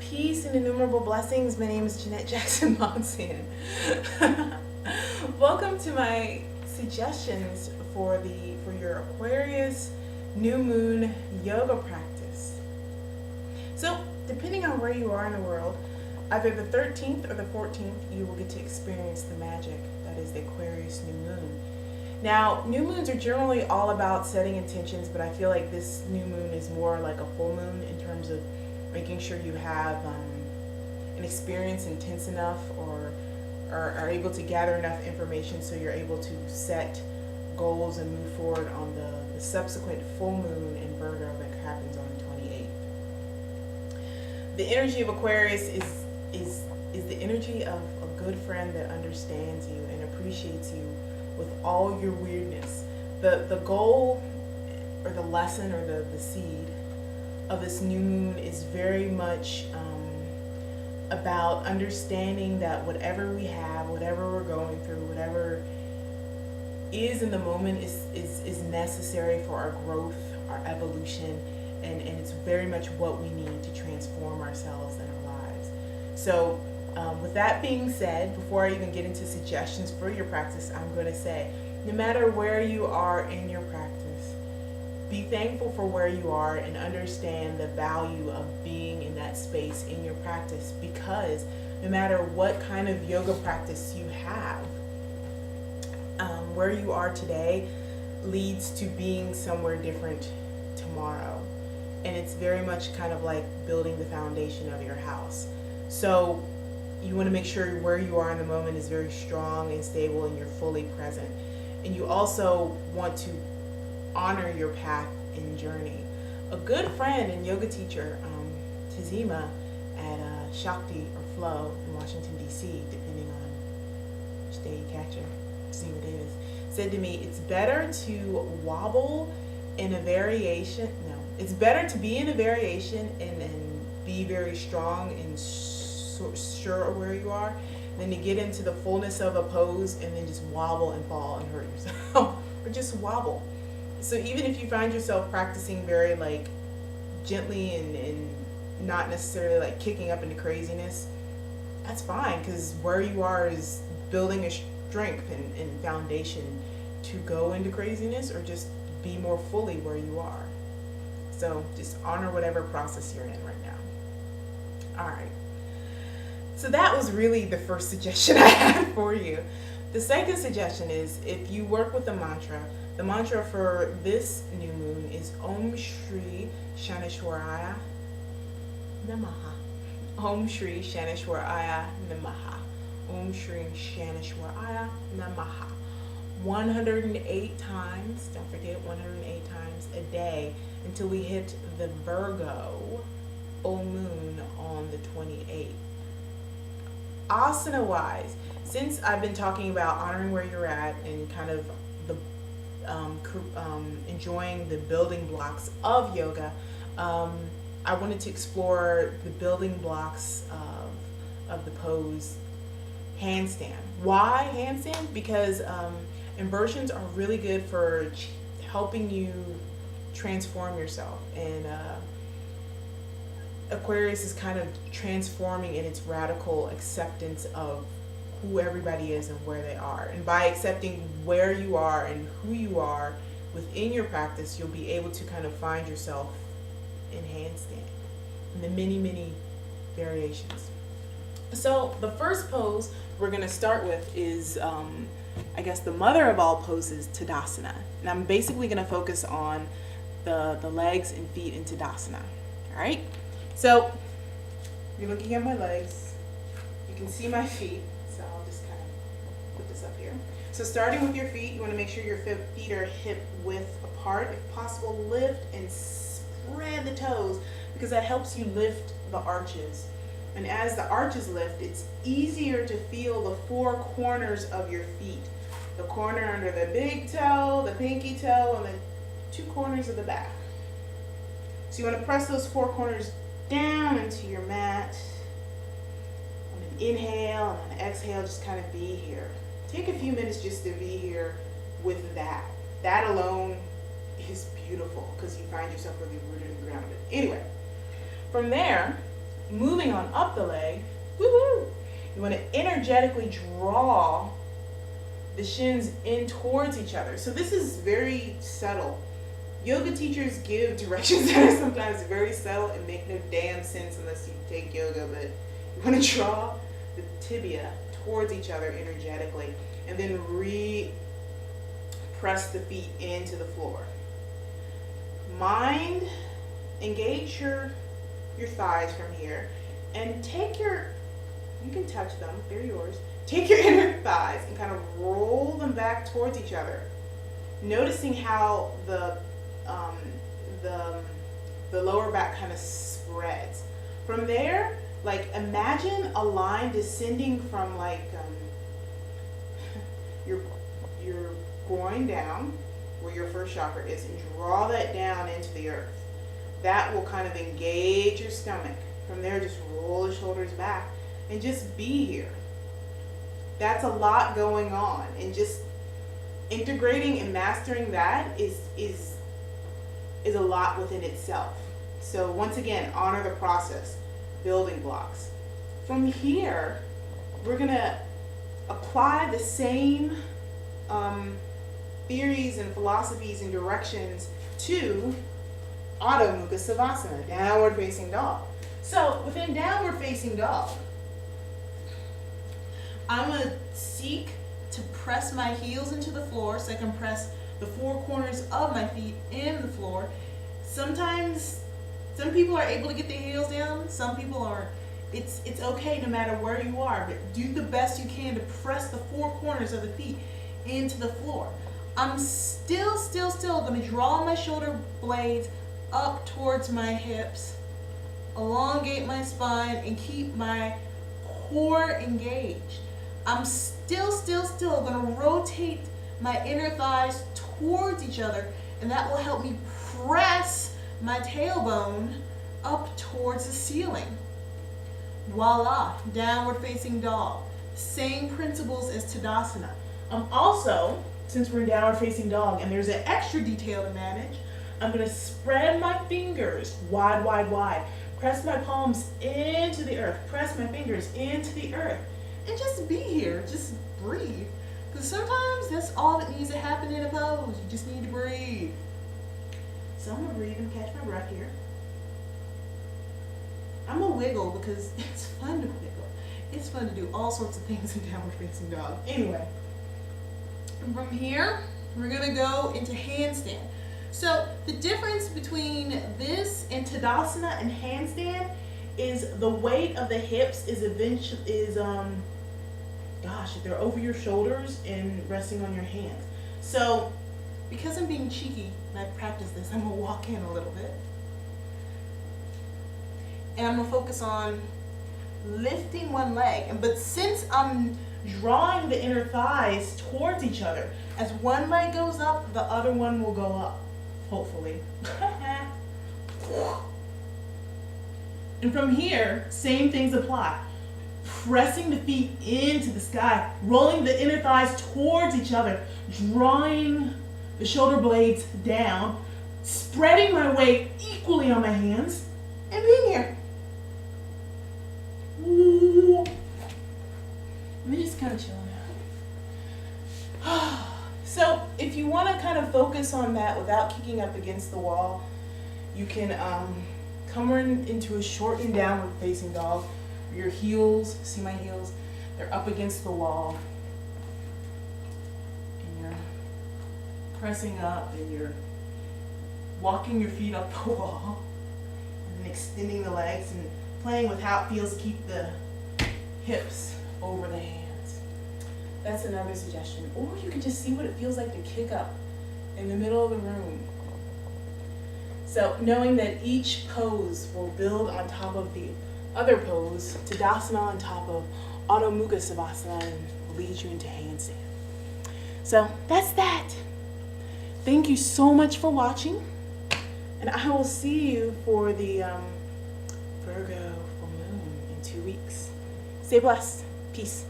Peace and innumerable blessings. My name is Jeanette Jackson Monson. Welcome to my suggestions for your Aquarius new moon yoga practice. So, depending on where you are in the world, either the 13th or the 14th, you will get to experience the magic that is the Aquarius new moon. Now, new moons are generally all about setting intentions, but I feel like this new moon is more like a full moon in terms of making sure you have an experience intense enough or are able to gather enough information so you're able to set goals and move forward on the subsequent full moon in Virgo that happens on the 28th. The energy of Aquarius is the energy of a good friend that understands you and appreciates you with all your weirdness. The goal or the lesson or the seed of this new moon is very much about understanding that whatever we have, whatever we're going through, whatever is in the moment is necessary for our growth, our evolution, and it's very much what we need to transform ourselves and our lives. So with that being said, before I even get into suggestions for your practice, I'm going to say, no matter where you are in your practice, be thankful for where you are and understand the value of being in that space in your practice, because no matter what kind of yoga practice you have, where you are today leads to being somewhere different tomorrow. And it's very much kind of like building the foundation of your house. So you want to make sure where you are in the moment is very strong and stable and you're fully present. And you also want to honor your path and journey. A good friend and yoga teacher, Tizima at Shakti or Flow in Washington, D.C., depending on which day you catch her, Tizima Davis, said to me, it's better to wobble in a variation, it's better to be in a variation and be very strong and sure of where you are than to get into the fullness of a pose and then just wobble and fall and hurt yourself or just wobble. So even if you find yourself practicing very like gently and not necessarily like kicking up into craziness, that's fine, because where you are is building a strength and foundation to go into craziness or just be more fully where you are. So just honor whatever process you're in right now. All right. So that was really the first suggestion I had for you. The second suggestion is, if you work with the mantra for this new moon is Om Shri Shaneshwaraya Namaha. Om Shri Shaneshwaraya Namaha. Om Shri Shaneshwaraya Namaha. 108 times, don't forget 108 times a day until we hit the Virgo full moon on the 28th. Asana wise, since I've been talking about honoring where you're at and kind of the enjoying the building blocks of yoga, I wanted to explore the building blocks of the pose handstand. Why handstand? Because inversions are really good for helping you transform yourself, and Aquarius is kind of transforming in its radical acceptance of who everybody is and where they are. And by accepting where you are and who you are within your practice, you'll be able to kind of find yourself in handstand and the many, many variations. So the first pose we're going to start with is, I guess, the mother of all poses, Tadasana. And I'm basically going to focus on the legs and feet in Tadasana. All right? So you're looking at my legs. You can see my feet. So I'll just kind of put this up here. So starting with your feet, you want to make sure your feet are hip width apart. If possible, lift and spread the toes, because that helps you lift the arches. And as the arches lift, it's easier to feel the four corners of your feet. The corner under the big toe, the pinky toe, and the two corners of the back. So you want to press those four corners down into your mat. On an inhale and on an exhale, just kind of be here. Take a few minutes just to be here with that. That alone is beautiful because you find yourself really rooted and grounded. Anyway, from there, moving on up the leg, woo-hoo, you want to energetically draw the shins in towards each other. So this is very subtle. Yoga teachers give directions that are sometimes very subtle and make no damn sense unless you take yoga, but you want to draw the tibia towards each other energetically and then press the feet into the floor. Engage your thighs from here and you can touch them, they're yours. Take your inner thighs and kind of roll them back towards each other. Noticing how the lower back kind of spreads. From there, like imagine a line descending from like your groin down where your first chakra is and draw that down into the earth. That will kind of engage your stomach. From there, just roll the shoulders back and just be here. That's a lot going on, and just integrating and mastering that is a lot within itself. So once again, honor the process, building blocks. From here, we're gonna apply the same theories and philosophies and directions to Adho Mukha Savasana, downward facing dog. So within downward facing dog, I'm going to seek to press my heels into the floor so I can press the four corners of my feet in the floor. Sometimes, some people are able to get their heels down, some people aren't. It's okay no matter where you are, but do the best you can to press the four corners of the feet into the floor. I'm still going to draw my shoulder blades up towards my hips, elongate my spine, and keep my core engaged. I'm still going to rotate my inner thighs towards each other, and that will help me press my tailbone up towards the ceiling. Voila, downward facing dog. Same principles as Tadasana. Also, since we're in downward facing dog and there's an extra detail to manage, I'm going to spread my fingers wide. Press my palms into the earth. Press my fingers into the earth. And just be here. Just breathe. Because sometimes that's all that needs to happen in a pose. You just need to breathe. So I'm going to breathe and catch my breath here. I'm going to wiggle because it's fun to wiggle. It's fun to do all sorts of things in downward facing dog. Anyway, from here, we're going to go into handstand. So the difference between this and Tadasana and handstand is the weight of the hips they're over your shoulders and resting on your hands. So because I'm being cheeky and I've practiced this, I'm going to walk in a little bit. And I'm going to focus on lifting one leg. But since I'm drawing the inner thighs towards each other, as one leg goes up, the other one will go up. Hopefully. And from here, same things apply. Pressing the feet into the sky, rolling the inner thighs towards each other, drawing the shoulder blades down, spreading my weight equally on my hands, and being here. Ooh. Let me just kind of chill out. So if you want to kind of focus on that without kicking up against the wall, you can come into a shortened downward facing dog. Your heels, see my heels? They're up against the wall. And you're pressing up and you're walking your feet up the wall. And then extending the legs and playing with how it feels to keep the hips over the hands. That's another suggestion. Or you can just see what it feels like to kick up in the middle of the room. So knowing that each pose will build on top of the other pose, Tadasana on top of Adho Mukha Savasana, and lead you into handstand. So that's that. Thank you so much for watching, and I will see you for the Virgo full moon in 2 weeks. Stay blessed. Peace.